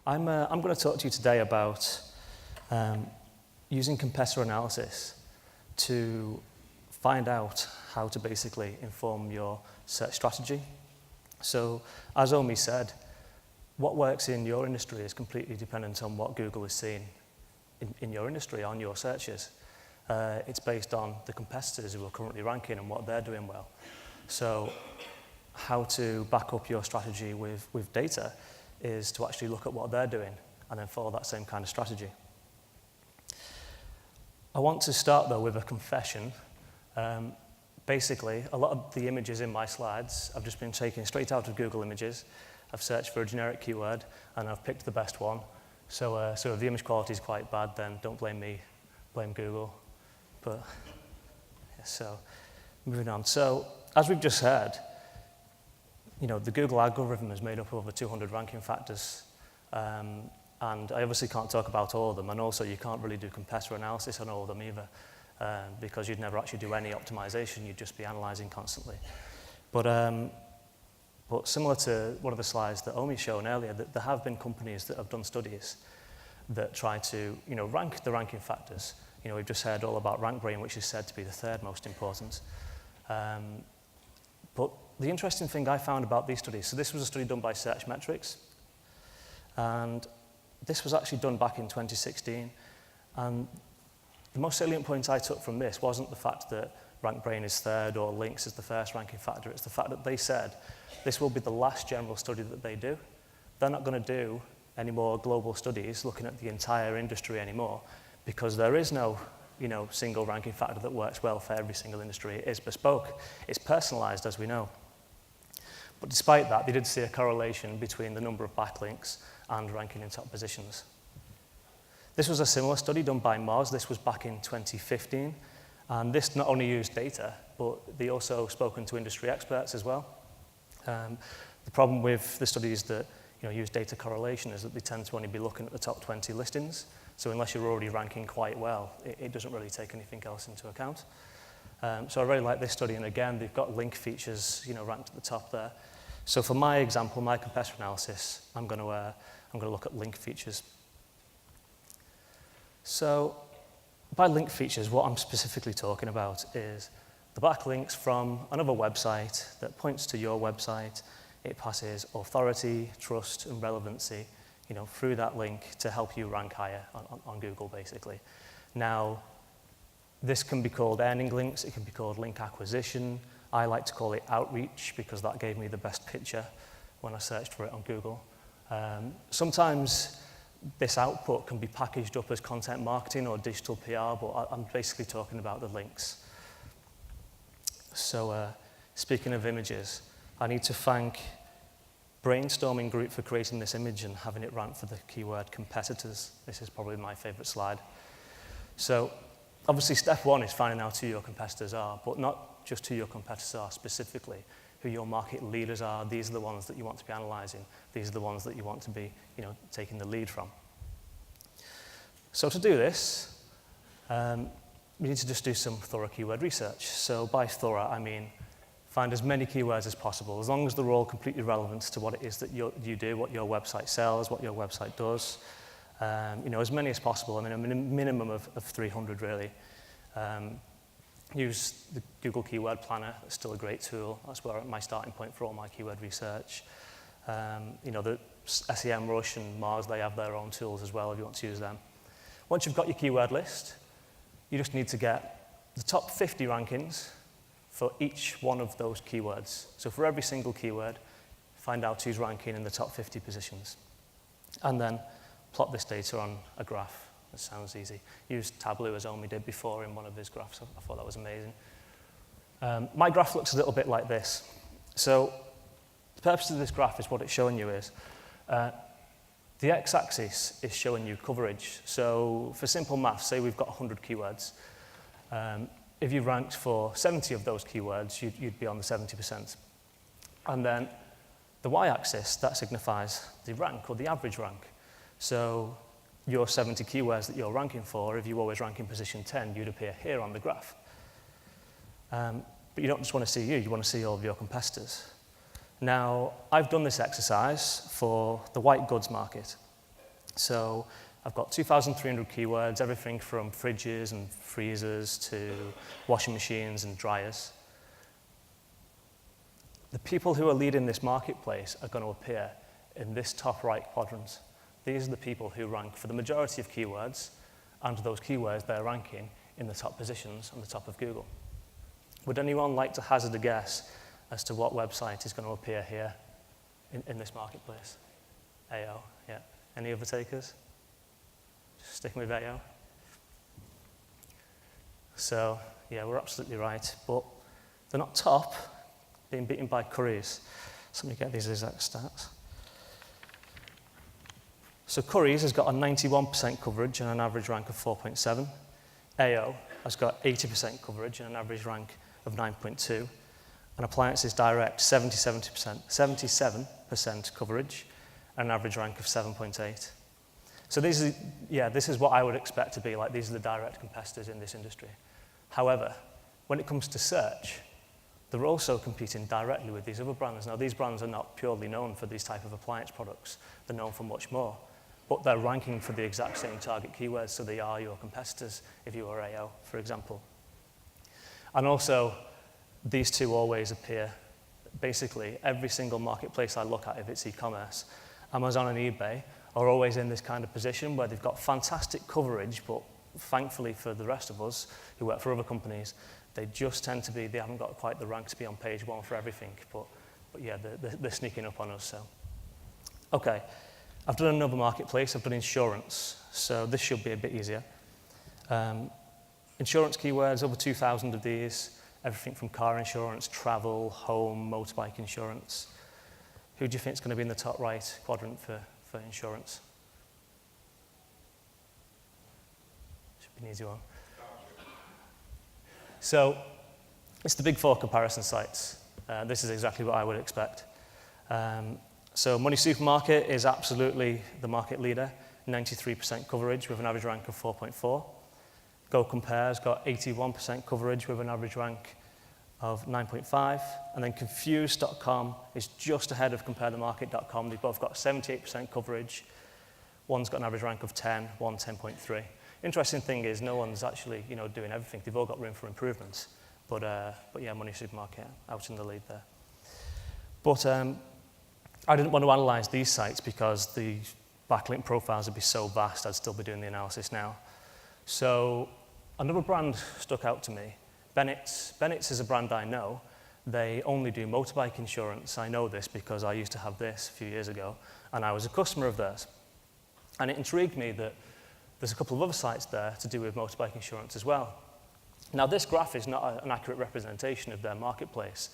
I'm going to talk to you today about using competitor analysis to find out how to basically inform your search strategy. So, as Omi said, what works in your industry is completely dependent on what Google is seeing in your industry, on your searches. It's based on the competitors who are currently ranking and what they're doing well. So, how to back up your strategy with data is to actually look at what they're doing and then follow that same kind of strategy. I want to start, though, with a confession. Basically, a lot of the images in my slides have just been taken straight out of Google Images. I've searched for a generic keyword, and I've picked the best one. So if the image quality is quite bad, then don't blame me, blame Google. But, yeah, so, moving on. So, as we've just heard, the Google algorithm is made up of over 200 ranking factors. And I obviously can't talk about all of them, and also you can't really do competitor analysis on all of them either, because you'd never actually do any optimization, you'd just be analyzing constantly. But similar to one of the slides that Omi shown earlier, that there have been companies that have done studies that try to rank the ranking factors. We've just heard all about RankBrain, which is said to be the third most important. But the interesting thing I found about these studies, so this was a study done by Search Metrics, and this was actually done back in 2016, and the most salient point I took from this wasn't the fact that RankBrain is third or links is the first ranking factor, it's the fact that they said this will be the last general study that they do. They're not going to do any more global studies looking at the entire industry anymore, because there is no single ranking factor that works well for every single industry. It is bespoke. It's personalized, as we know. But despite that, they did see a correlation between the number of backlinks and ranking in top positions. This was a similar study done by Moz. This was back in 2015. And this not only used data, but they also spoken to industry experts as well. The problem with the studies that use data correlation is that they tend to only be looking at the top 20 listings. So unless you're already ranking quite well, it doesn't really take anything else into account. So I really like this study, and again, they've got link features, ranked at the top there. So for my example, my competitor analysis, I'm going to look at link features. So by link features, what I'm specifically talking about is the backlinks from another website that points to your website. It passes authority, trust, and relevancy, through that link to help you rank higher on Google, basically. Now, this can be called earning links, it can be called link acquisition. I like to call it outreach because that gave me the best picture when I searched for it on Google. Sometimes this output can be packaged up as content marketing or digital PR, but I'm basically talking about the links. So speaking of images, I need to thank Brainstorming Group for creating this image and having it ranked for the keyword competitors. This is probably my favorite slide. So obviously, step one is finding out who your competitors are, but not just who your competitors are specifically, who your market leaders are. These are the ones that you want to be analyzing. These are the ones that you want to be, taking the lead from. So to do this, we need to just do some thorough keyword research. So by thorough, I mean find as many keywords as possible, as long as they're all completely relevant to what it is that you do, what your website sells, what your website does. As many as possible. I mean, a minimum of 300, really. Use the Google Keyword Planner. It's still a great tool. That's where my starting point for all my keyword research. The SEMrush and Mars, they have their own tools as well if you want to use them. Once you've got your keyword list, you just need to get the top 50 rankings for each one of those keywords. So for every single keyword, find out who's ranking in the top 50 positions. And then plot this data on a graph. That sounds easy. Use Tableau as Omi did before in one of his graphs. I thought that was amazing. My graph looks a little bit like this. So the purpose of this graph is what it's showing you is the x-axis is showing you coverage. So for simple math, say we've got 100 keywords. If you ranked for 70 of those keywords, you'd be on the 70%. And then the y-axis, that signifies the rank or the average rank. So your 70 keywords that you're ranking for, if you always rank in position 10, you'd appear here on the graph. But you don't just want to see you want to see all of your competitors. Now, I've done this exercise for the white goods market. So I've got 2,300 keywords, everything from fridges and freezers to washing machines and dryers. The people who are leading this marketplace are going to appear in this top right quadrant. These are the people who rank for the majority of keywords, and those keywords they're ranking in the top positions on the top of Google. Would anyone like to hazard a guess as to what website is going to appear here in this marketplace? AO, yeah. Any other takers? Just sticking with AO? So, yeah, we're absolutely right, but they're not top, being beaten by Currys. So let me get these exact stats. So Currys has got a 91% coverage and an average rank of 4.7. AO has got 80% coverage and an average rank of 9.2. And Appliances Direct, 77% coverage and an average rank of 7.8. So this is what I would expect to be like. These are the direct competitors in this industry. However, when it comes to search, they're also competing directly with these other brands. Now, these brands are not purely known for these type of appliance products. They're known for much more. But they're ranking for the exact same target keywords, so they are your competitors if you are AO, for example. And also, these two always appear. Basically, every single marketplace I look at, if it's e-commerce, Amazon and eBay are always in this kind of position where they've got fantastic coverage, but thankfully for the rest of us who work for other companies, they just tend to be, they haven't got quite the rank to be on page one for everything, but yeah, they're sneaking up on us, so. Okay, I've done another marketplace, I've done insurance, so this should be a bit easier. Insurance keywords, over 2,000 of these, everything from car insurance, travel, home, motorbike insurance. Who do you think is going to be in the top right quadrant for insurance? Should be an easy one. So it's the big four comparison sites. This is exactly what I would expect. So Money Supermarket is absolutely the market leader, 93% coverage with an average rank of 4.4. Go Compare's got 81% coverage with an average rank of 9.5. And then Confused.com is just ahead of CompareTheMarket.com. They've both got 78% coverage. One's got an average rank of 10, one 10.3. Interesting thing is no one's actually doing everything. They've all got room for improvements. But yeah, Money Supermarket out in the lead there. But I didn't want to analyze these sites because the backlink profiles would be so vast, I'd still be doing the analysis now. So another brand stuck out to me. Bennett's. Bennett's is a brand I know. They only do motorbike insurance. I know this because I used to have this a few years ago, and I was a customer of theirs. And it intrigued me that there's a couple of other sites there to do with motorbike insurance as well. Now, this graph is not an accurate representation of their marketplace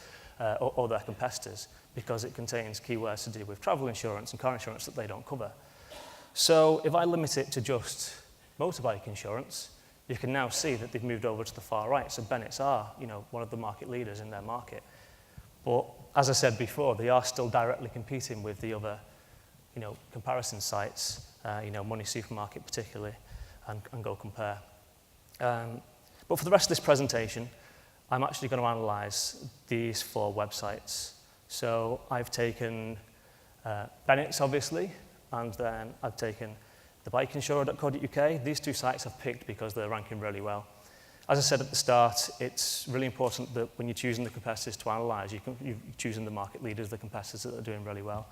or their competitors because it contains keywords to do with travel insurance and car insurance that they don't cover. So if I limit it to just motorbike insurance, you can now see that they've moved over to the far right. So Bennett's are, one of the market leaders in their market. But as I said before, they are still directly competing with the other, comparison sites, Money Supermarket particularly, and Go Compare. But for the rest of this presentation, I'm actually going to analyze these four websites. So I've taken Bennett's, obviously, and then I've taken thebikeinsurer.co.uk. These two sites I've picked because they're ranking really well. As I said at the start, it's really important that when you're choosing the competitors to analyze, you're choosing the market leaders, the competitors that are doing really well.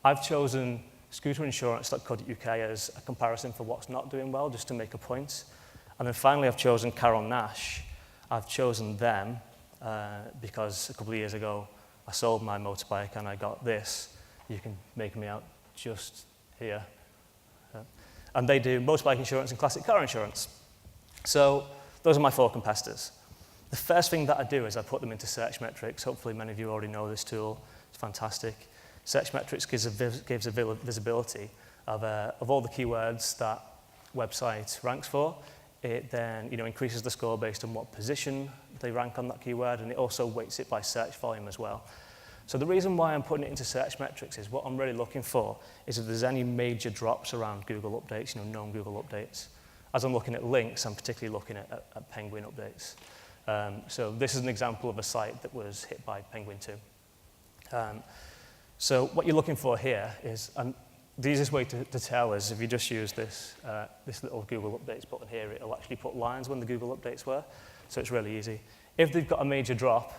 I've chosen scooterinsurance.co.uk as a comparison for what's not doing well, just to make a point. And then finally, I've chosen Carol Nash. I've chosen them because a couple of years ago, I sold my motorbike and I got this. You can make me out just here. And they do motorbike insurance and classic car insurance. So those are my four competitors. The first thing that I do is I put them into search metrics. Hopefully many of you already know this tool. It's fantastic. Search metrics gives a visibility of all the keywords that website ranks for. It then increases the score based on what position they rank on that keyword, and it also weights it by search volume as well. So the reason why I'm putting it into search metrics is what I'm really looking for is if there's any major drops around Google updates, known Google updates. As I'm looking at links, I'm particularly looking at Penguin updates. So this is an example of a site that was hit by Penguin 2. So what you're looking for here is the easiest way to tell is if you just use this, this little Google Updates button here, it'll actually put lines when the Google Updates were, so it's really easy. If they've got a major drop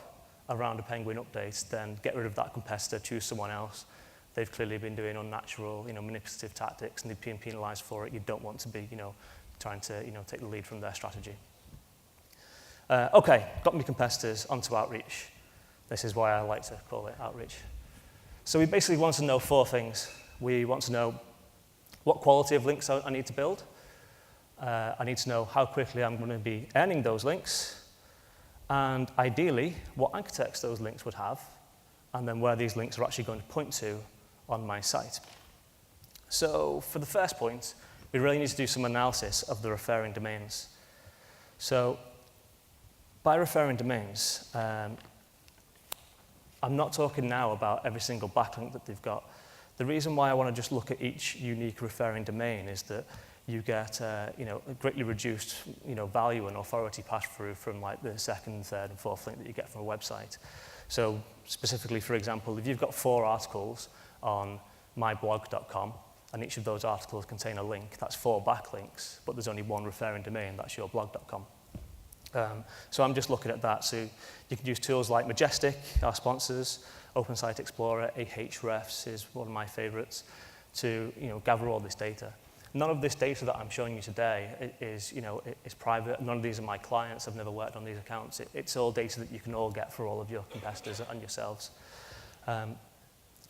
around a Penguin update, then get rid of that competitor, choose someone else. They've clearly been doing unnatural, manipulative tactics, and they've been penalized for it. You don't want to be, trying to, take the lead from their strategy. Okay, got my competitors, onto outreach. This is why I like to call it outreach. So we basically want to know 4 things. We want to know what quality of links I need to build. I need to know how quickly I'm going to be earning those links. And ideally, what anchor text those links would have, and then where these links are actually going to point to on my site. So for the first point, we really need to do some analysis of the referring domains. So by referring domains, I'm not talking now about every single backlink that they've got. The reason why I want to just look at each unique referring domain is that you get a greatly reduced value and authority pass-through from like the second, third, and fourth link that you get from a website. So specifically, for example, if you've got 4 articles on myblog.com, and each of those articles contain a link, that's 4 backlinks, but there's only 1 referring domain, that's your blog.com. So I'm just looking at that. So you can use tools like Majestic, our sponsors, Open Site Explorer, Ahrefs is one of my favorites, to gather all this data. None of this data that I'm showing you today is private. None of these are my clients. I've never worked on these accounts. It's all data that you can all get for all of your competitors and yourselves.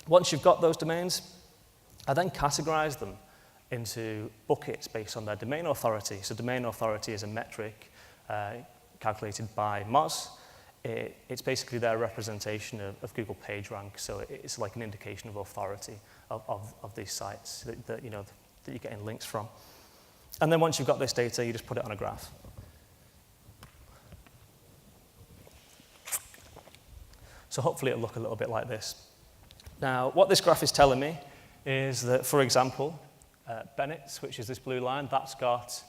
Once you've got those domains, I then categorize them into buckets based on their domain authority. So domain authority is a metric calculated by Moz. It's basically their representation of Google PageRank, so it's like an indication of authority of these sites that you're getting links from. And then once you've got this data, you just put it on a graph. So hopefully it'll look a little bit like this. Now, what this graph is telling me is that, for example, Bennett's, which is this blue line, that's got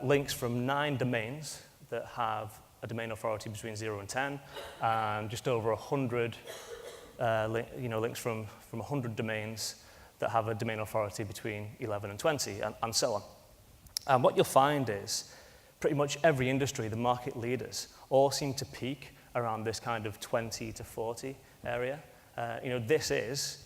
links from 9 domains that have a domain authority between 0 and 10, and just over 100 links from 100 domains that have a domain authority between 11 and 20, and so on. And what you'll find is pretty much every industry, the market leaders, all seem to peak around this kind of 20 to 40 area. This is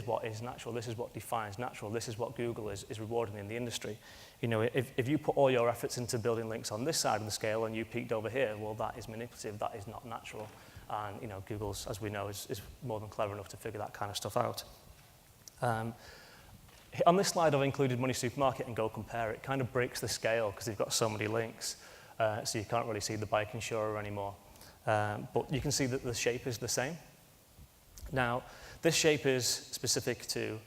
what is natural. This is what defines natural. This is what Google is rewarding in the industry. If you put all your efforts into building links on this side of the scale and you peaked over here, well, that is manipulative. That is not natural. And Google's, as we know, is more than clever enough to figure that kind of stuff out. On this slide, I've included Money Supermarket and Go Compare. It kind of breaks the scale because they've got so many links, so you can't really see the bike insurer anymore. But you can see that the shape is the same. Now, this shape is specific to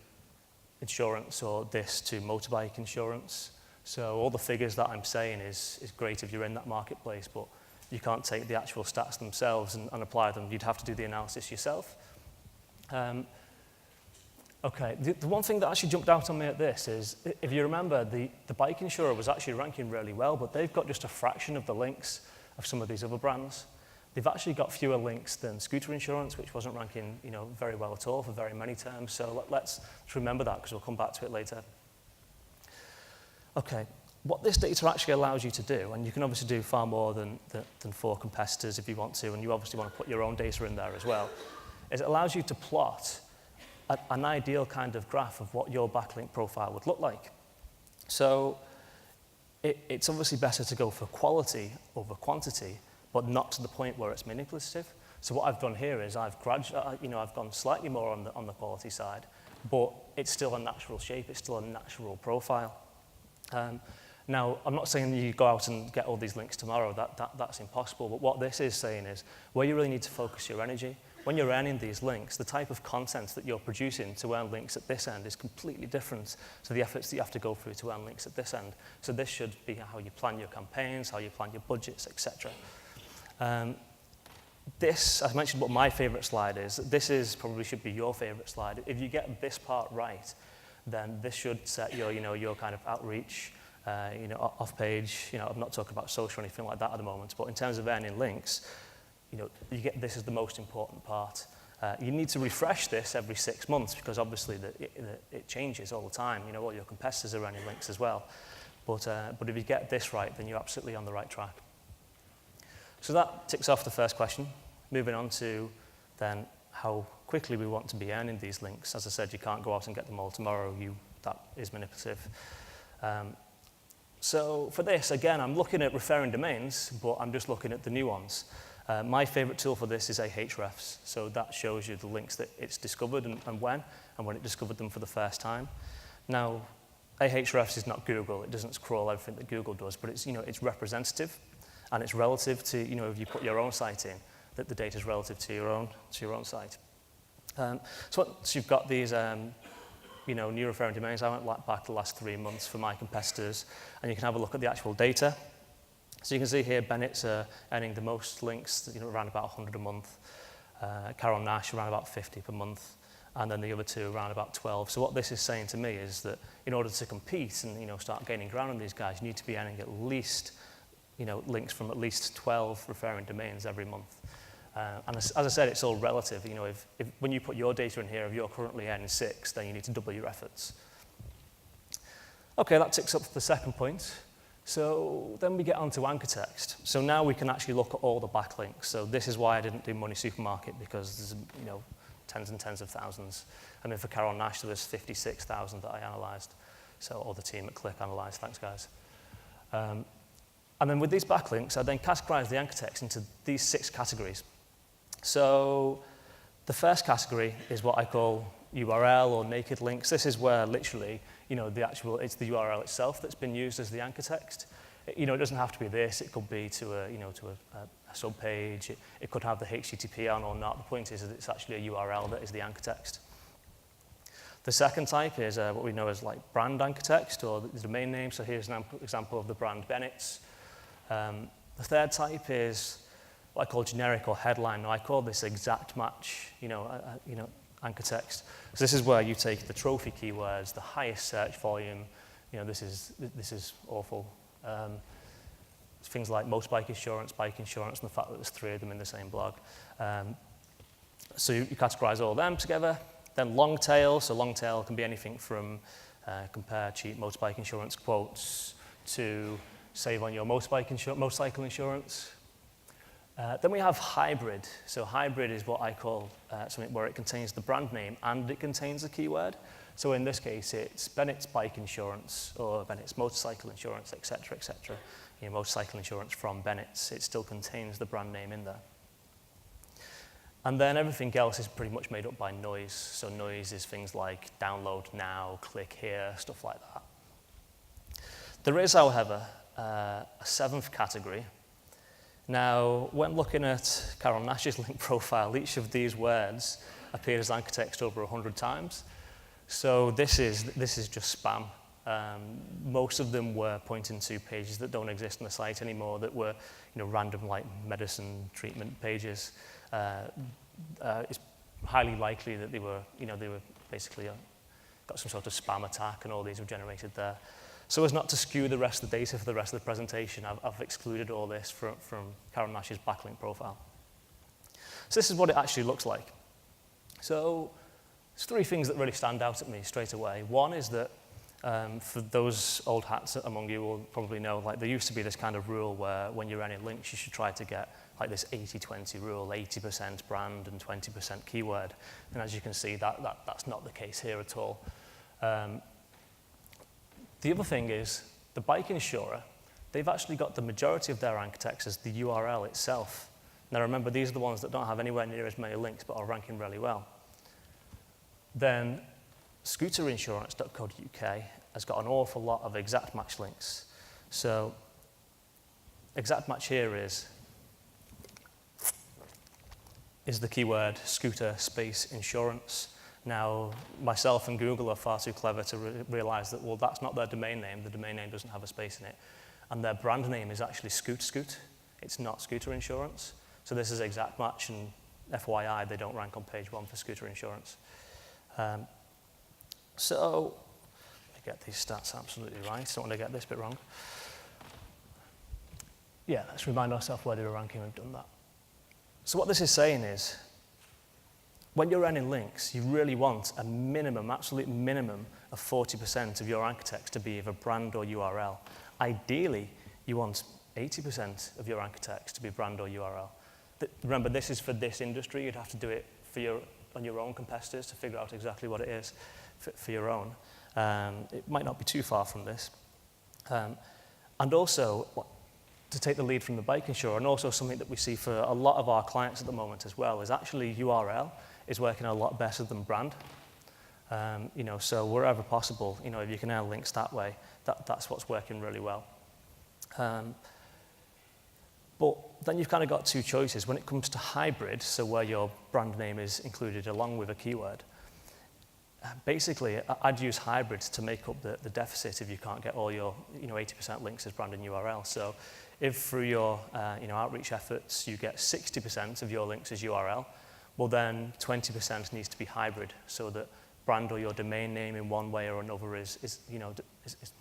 insurance, or this to motorbike insurance. So all the figures that I'm saying is great if you're in that marketplace, but you can't take the actual stats themselves and apply them. You'd have to do the analysis yourself. Okay, the one thing that actually jumped out on me at this is, if you remember, the bike insurer was actually ranking really well, but they've got just a fraction of the links of some of these other brands. They've actually got fewer links than scooter insurance, which wasn't ranking very well at all for very many terms. So let's remember that, because we'll come back to it later. Okay, what this data actually allows you to do, and you can obviously do far more than 4 competitors if you want to, and you obviously want to put your own data in there as well, is it allows you to plot an ideal kind of graph of what your backlink profile would look like. So it's obviously better to go for quality over quantity, but not to the point where it's manipulative. So what I've done here is I've gone slightly more on the quality side, but it's still a natural shape, it's still a natural profile. Now, I'm not saying you go out and get all these links tomorrow, that's impossible, but what this is saying is where you really need to focus your energy. When you're earning these links, the type of content that you're producing to earn links at this end is completely different to the efforts that you have to go through to earn links at this end. So this should be how you plan your campaigns, how you plan your budgets, etc. This, I mentioned what my favorite slide is. This probably should be your favorite slide. If you get this part right, then this should set your kind of outreach, off page. I'm not talking about social or anything like that at the moment, but in terms of earning links, this is the most important part. You need to refresh this every 6 months because obviously it changes all the time. You know, all your competitors are running links as well. But if you get this right, then you're absolutely on the right track. So that ticks off the first question. Moving on to then how quickly we want to be earning these links. As I said, you can't go out and get them all tomorrow. That is manipulative. So for this, again, I'm looking at referring domains, but I'm just looking at the new ones. My favorite tool for this is Ahrefs. So that shows you the links that it's discovered and when it discovered them for the first time. Now, Ahrefs is not Google. It doesn't crawl everything that Google does, but it's, it's representative and it's relative to, if you put your own site in, that the data is relative to your own site. So once you've got these, new referring domains, I went back the last 3 months for my competitors, and you can have a look at the actual data. So you can see here, Bennett's earning the most links, around about 100 a month. Carol Nash, around about 50 per month. And then the other two, around about 12. So what this is saying to me is that in order to compete and, start gaining ground on these guys, you need to be earning at least, links from at least 12 referring domains every month. And as I said, it's all relative. If when you put your data in here, if you're currently earning 6, then you need to double your efforts. Okay, that ticks up the second point. So then we get onto anchor text. So now we can actually look at all the backlinks. So this is why I didn't do Money Supermarket, because there's, tens and tens of thousands. I mean, for Carol Nash, there was 56,000 that I analyzed. So, or the team at Click analyzed. Thanks, guys. And then with these backlinks, I then categorize the anchor text into these 6 categories. So the first category is what I call URL or naked links. This is where literally, it's the URL itself that's been used as the anchor text. It doesn't have to be this. It could be to a sub page. It could have the HTTP on or not. The point is that it's actually a URL that is the anchor text. The second type is what we know as like brand anchor text or the domain name. So here's an example of the brand Bennett's. The third type is what I call generic or headline. Now I call this exact match, anchor text. So this is where you take the trophy keywords, the highest search volume. This is awful. Things like most bike insurance, and the fact that there's 3 of them in the same blog. So you categorize all of them together. Then long tail. So long tail can be anything from compare cheap motorbike insurance quotes to save on your motorcycle insurance. Then we have hybrid. So hybrid is what I call something where it contains the brand name and it contains a keyword. So in this case, it's Bennett's bike insurance or Bennett's motorcycle insurance, et cetera, et cetera. Motorcycle insurance from Bennett's. It still contains the brand name in there. And then everything else is pretty much made up by noise. So noise is things like download now, click here, stuff like that. There is, however, a 7th category. Now, when looking at Carol Nash's link profile, each of these words appears as anchor text over 100 times. So this is just spam. Most of them were pointing to pages that don't exist on the site anymore, that were random like medicine treatment pages. It's highly likely that they were basically got some sort of spam attack, and all these were generated there. So as not to skew the rest of the data for the rest of the presentation, I've excluded all this from Carol Nash's backlink profile. So this is what it actually looks like. So there's 3 things that really stand out at me straight away. One is that for those old hats among you will probably know, like there used to be this kind of rule where when you're running links, you should try to get like this 80-20 rule, 80% brand and 20% keyword. And as you can see, that's not the case here at all. The other thing is, the bike insurer, they've actually got the majority of their anchor text as the URL itself. Now remember, these are the ones that don't have anywhere near as many links but are ranking really well. Then scooterinsurance.co.uk has got an awful lot of exact match links. So exact match here is the keyword scooter space insurance. Now, myself and Google are far too clever to realize that, well, that's not their domain name. The domain name doesn't have a space in it. And their brand name is actually Scoot. It's not Scooter Insurance. So this is exact match, and FYI, they don't rank on page 1 for Scooter Insurance. So, let me get these stats absolutely right. I don't want to get this bit wrong. Yeah, let's remind ourselves where they were ranking. We've done that. So what this is saying is, when you're earning links, you really want a minimum, absolute minimum of 40% of your anchor text to be either brand or URL. Ideally, you want 80% of your anchor text to be brand or URL. Remember, this is for this industry. You'd have to do it on your own competitors to figure out exactly what it is for your own. It might not be too far from this. And also, to take the lead from the bike insurer, and also something that we see for a lot of our clients at the moment as well, is actually URL is working a lot better than brand. So wherever possible, if you can earn links that way, that's what's working really well. But then you've kind of got two choices. When it comes to hybrid, so where your brand name is included along with a keyword, basically, I'd use hybrids to make up the deficit if you can't get all your 80% links as brand and URL. So if through your outreach efforts you get 60% of your links as URL, well then 20% needs to be hybrid, so that brand or your domain name in one way or another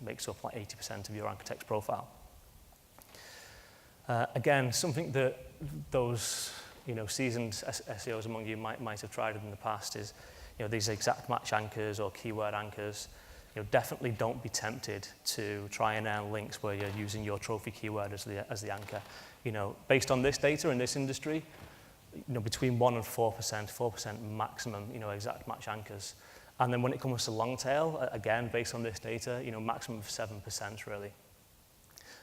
makes up like 80% of your anchor text profile. Again, something that those seasoned SEOs among you might have tried in the past is these exact match anchors or keyword anchors. Definitely don't be tempted to try and earn links where you're using your trophy keyword as the anchor. Based on this data in this industry, between 1% and 4% maximum, exact match anchors. And then when it comes to long tail, again, based on this data, maximum of 7% really.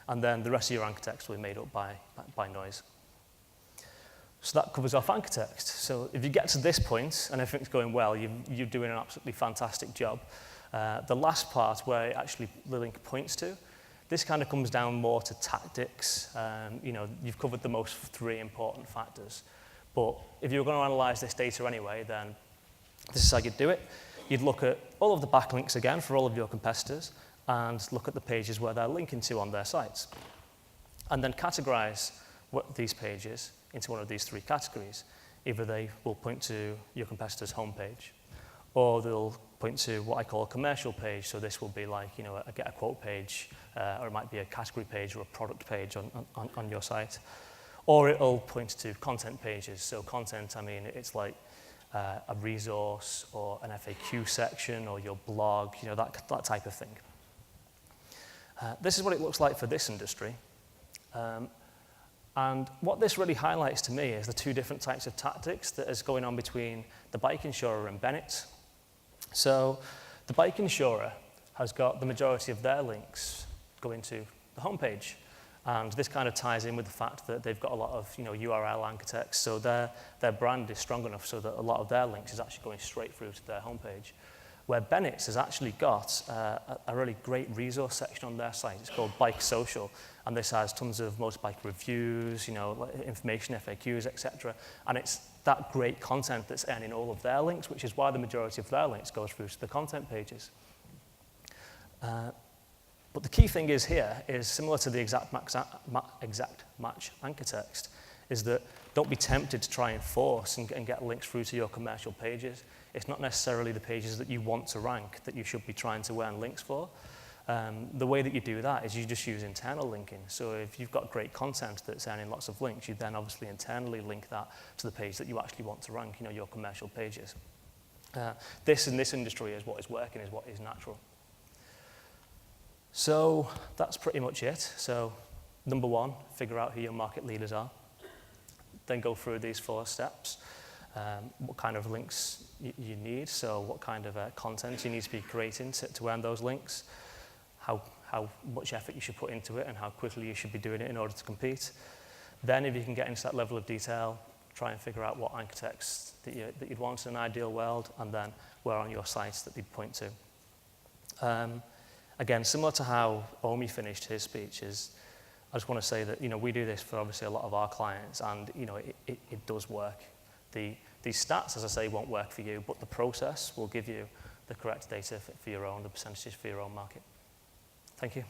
And then the rest of your anchor text will be made up by noise. So that covers off anchor text. So if you get to this point and everything's going well, you're doing an absolutely fantastic job. The last part where actually the link points to, this kind of comes down more to tactics. You've covered the most three important factors. But if you're going to analyze this data anyway, then this is how you'd do it. You'd look at all of the backlinks again for all of your competitors and look at the pages where they're linking to on their sites. And then categorize these pages into one of these three categories. Either they will point to your competitor's homepage, or they'll point to what I call a commercial page. So this will be like, a get a quote page, or it might be a category page or a product page on your site. Or it'll point to content pages. So content, it's like a resource or an FAQ section or your blog, that type of thing. This is what it looks like for this industry. And what this really highlights to me is the two different types of tactics that is going on between the bike insurer and Bennett. So the bike insurer has got the majority of their links going to the homepage. And this kind of ties in with the fact that they've got a lot of URL anchor text, so their brand is strong enough so that a lot of their links is actually going straight through to their homepage. Where Bennett's has actually got a really great resource section on their site. It's called Bike Social, and this has tons of motorbike reviews, information, FAQs, etc. And it's that great content that's earning all of their links, which is why the majority of their links goes through to the content pages. But the key thing is here is similar to the exact match anchor text, is that don't be tempted to try and force and get links through to your commercial pages. It's not necessarily the pages that you want to rank that you should be trying to earn links for. The way that you do that is you just use internal linking. So if you've got great content that's earning lots of links, you then obviously internally link that to the page that you actually want to rank, your commercial pages. This in this industry is what is working, is what is natural. So that's pretty much it. So number one, figure out who your market leaders are. Then go through these 4 steps. What kind of links you need, so what kind of content you need to be creating to earn those links, how much effort you should put into it and how quickly you should be doing it in order to compete. Then if you can get into that level of detail, try and figure out what anchor text that you'd want in an ideal world, and then where on your sites that they'd point to. Again, similar to how Omi finished his speech, I just want to say that we do this for obviously a lot of our clients, and it does work. These stats, as I say, won't work for you, but the process will give you the correct data for your own, the percentages for your own market. Thank you.